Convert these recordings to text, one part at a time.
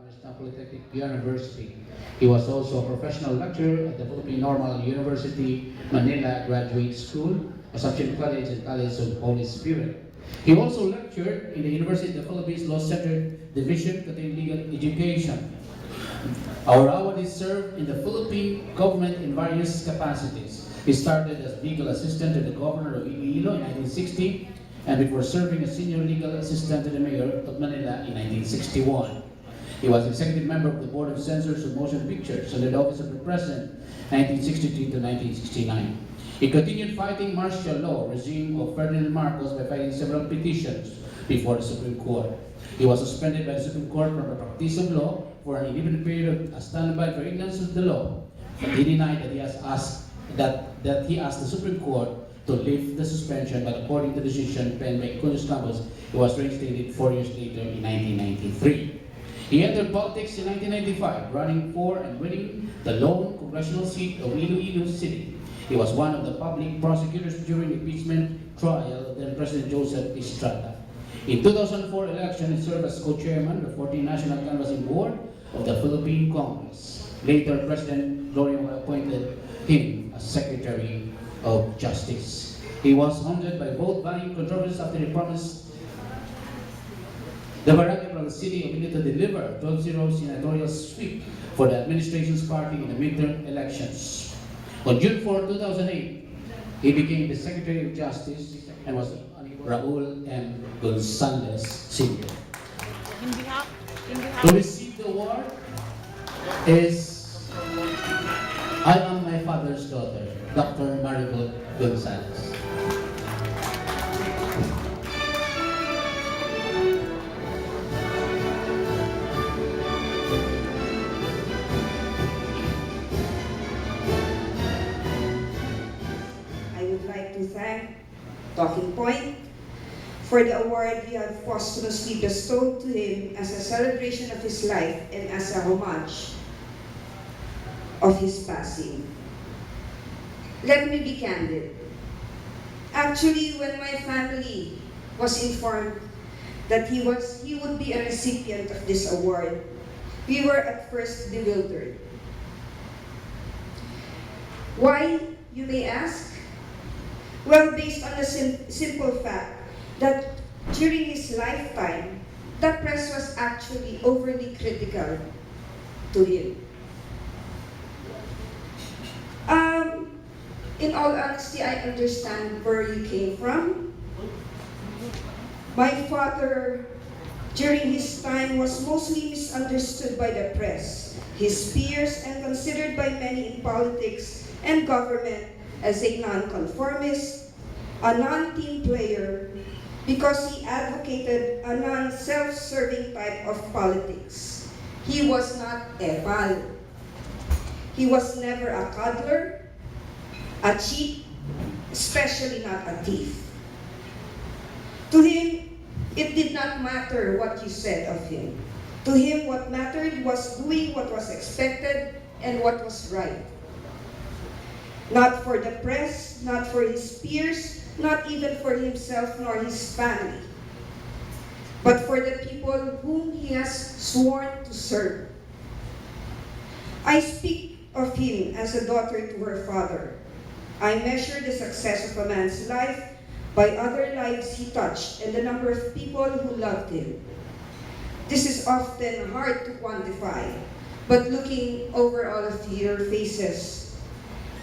National Polytechnic University. He was also a professional lecturer at the Philippine Normal University, Manila Graduate School, Assumption College, and College of Holy Spirit. He also lectured in the University of the Philippines Law Center Division concerning legal education. Our awardee served in the Philippine government in various capacities. He started as legal assistant to the governor of Iloilo in 1960, and before serving as senior legal assistant to the mayor of Manila in 1961. He was executive member of the Board of Censors of Motion Pictures under the office of the President 1963 to 1969. He continued fighting martial law regime of Ferdinand Marcos by filing several petitions before the Supreme Court. He was suspended by the Supreme Court from the practice of law for an indefinite period as standby for ignorance of the law. But he denied that he asked the Supreme Court to lift the suspension, but according to the decision penned by Cunus Campos, he was reinstated 4 years later in 1993. He entered politics in 1995, running for and winning the lone congressional seat of Iloilo City. He was one of the public prosecutors during the impeachment trial of then President Joseph Estrada. In 2004 election, he served as co-chairman of the 14th National Canvassing Board of the Philippine Congress. Later, President Gloria appointed him as Secretary of Justice. He was haunted by vote-buying controversies after he promised the barangay from the city of Iloilo to deliver 12-0 senatorial sweep for the administration's party in the midterm elections. On June 4, 2008, he became the Secretary of Justice and was Raul M. Gonzalez Sr. To receive the award is I am my father's daughter, Dr. Maribel Gonzalez. I would like to thank Talking Point for the award he had posthumously bestowed to him as a celebration of his life and as a homage of his passing. Let me be candid. Actually, when my family was informed that he would be a recipient of this award, we were at first bewildered. Why, you may ask? Well, based on the simple fact that during his lifetime, the press was actually overly critical to him. In all honesty, I understand where you came from. My father, during his time, was mostly misunderstood by the press, his peers, and considered by many in politics and government as a non-conformist, a non-team player, because he advocated a non-self-serving type of politics. He was not a pal. He was never a coddler, a cheat, especially not a thief. To him, it did not matter what you said of him. To him, what mattered was doing what was expected and what was right. Not for the press, not for his peers, not even for himself nor his family, but for the people whom he has sworn to serve. I speak of him as a daughter to her father. I measure the success of a man's life by other lives he touched and the number of people who loved him. This is often hard to quantify, but looking over all of your faces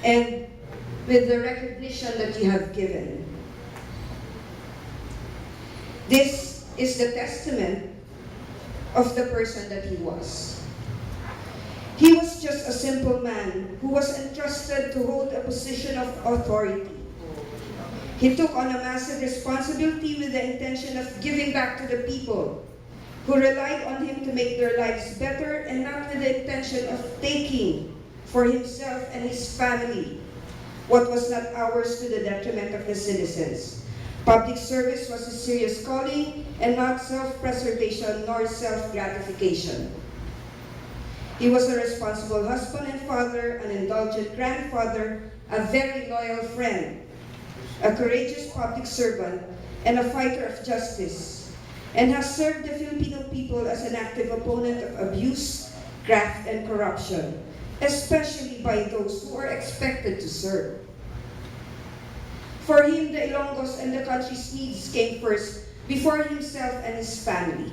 and with the recognition that you have given, this is the testament of the person that he was. He was just a simple man who was entrusted to hold a position of authority. He took on a massive responsibility with the intention of giving back to the people who relied on him to make their lives better, and not with the intention of taking for himself and his family what was not ours to the detriment of the citizens. Public service was a serious calling and not self-preservation nor self-gratification. He was a responsible husband and father, an indulgent grandfather, a very loyal friend, a courageous public servant, and a fighter of justice. and has served the Filipino people as an active opponent of abuse, graft, and corruption, especially by those who are expected to serve. For him, the Ilonggos and the country's needs came first before himself and his family.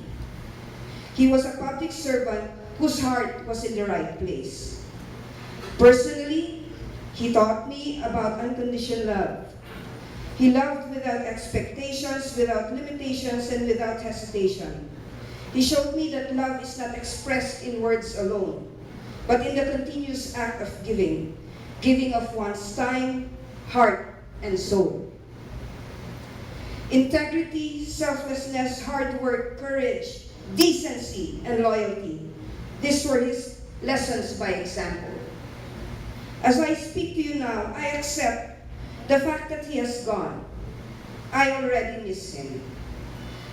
He was a public servant whose heart was in the right place. Personally, he taught me about unconditional love. He loved without expectations, without limitations, and without hesitation. He showed me that love is not expressed in words alone, but in the continuous act of giving, giving of one's time, heart, and soul. Integrity, selflessness, hard work, courage, decency, and loyalty. These were his lessons by example. As I speak to you now, I accept the fact that he has gone. I already miss him.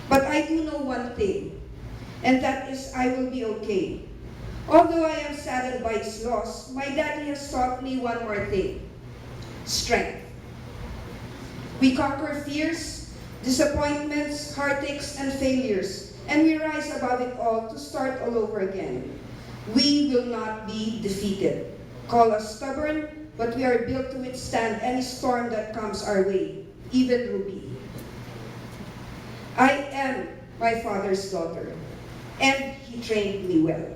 But I do know one thing, and that is I will be okay. Although I am saddened by his loss, my daddy has taught me one more thing: strength. We conquer fears, disappointments, heartaches, and failures, and we rise above it all to start all over again. We will not be defeated. Call us stubborn, but we are built to withstand any storm that comes our way, even Ruby. I am my father's daughter, and he trained me well.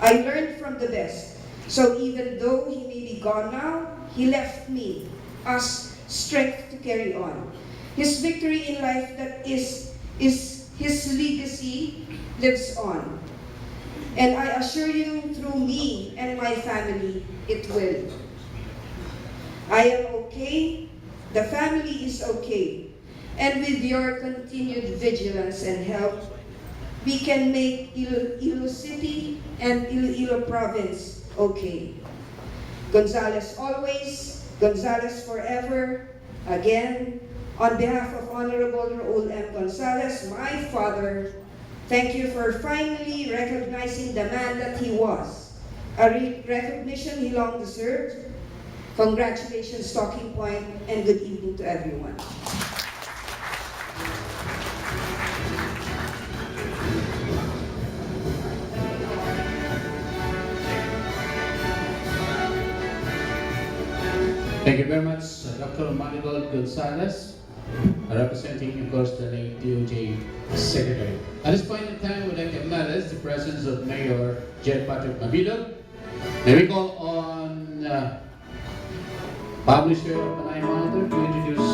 I learned from the best, so even though he may be gone now, he left me, us, strength to carry on. His victory in life, that is his legacy, lives on. And I assure you, through me and my family, it will. I am okay, the family is okay, and with your continued vigilance and help, we can make Iloilo City and Iloilo Province okay. Gonzales always, Gonzales forever. Again, on behalf of Honorable Raul M. Gonzales, my father, thank you for finally recognizing the man that he was, a recognition he long deserved. Congratulations, Talking Point, and good evening to everyone. Thank you very much, Dr. Maribel Gonzalez, representing, of course, the late DOJ Secretary. At this point in time, we'd like to acknowledge the presence of Mayor Jed Patrick Mabilo. May we call on publisher of Panay Monitor to introduce